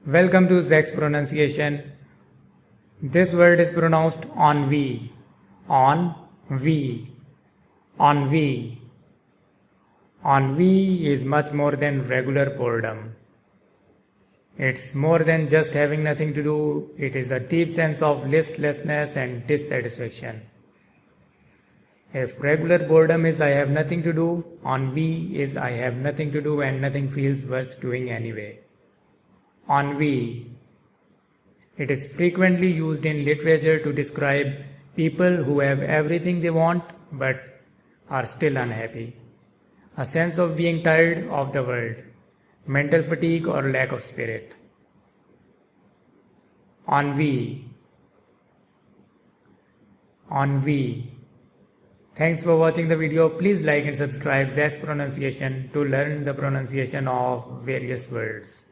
Welcome to Zack's pronunciation. This word is pronounced on-NWEE. On-NWEE. On-NWEE. On-NWEE is much more than regular boredom. It's more than just having nothing to do. It is a deep sense of listlessness and dissatisfaction. If regular boredom is I have nothing to do, on-NWEE is I have nothing to do and nothing feels worth doing anyway. On-NWEE. It is frequently used in literature to describe people who have everything they want but are still unhappy. A sense of being tired of the world, mental fatigue or lack of spirit. On-NWEE. On-NWEE. Thanks for watching the video. Please like and subscribe Zack's pronunciation to learn the pronunciation of various words.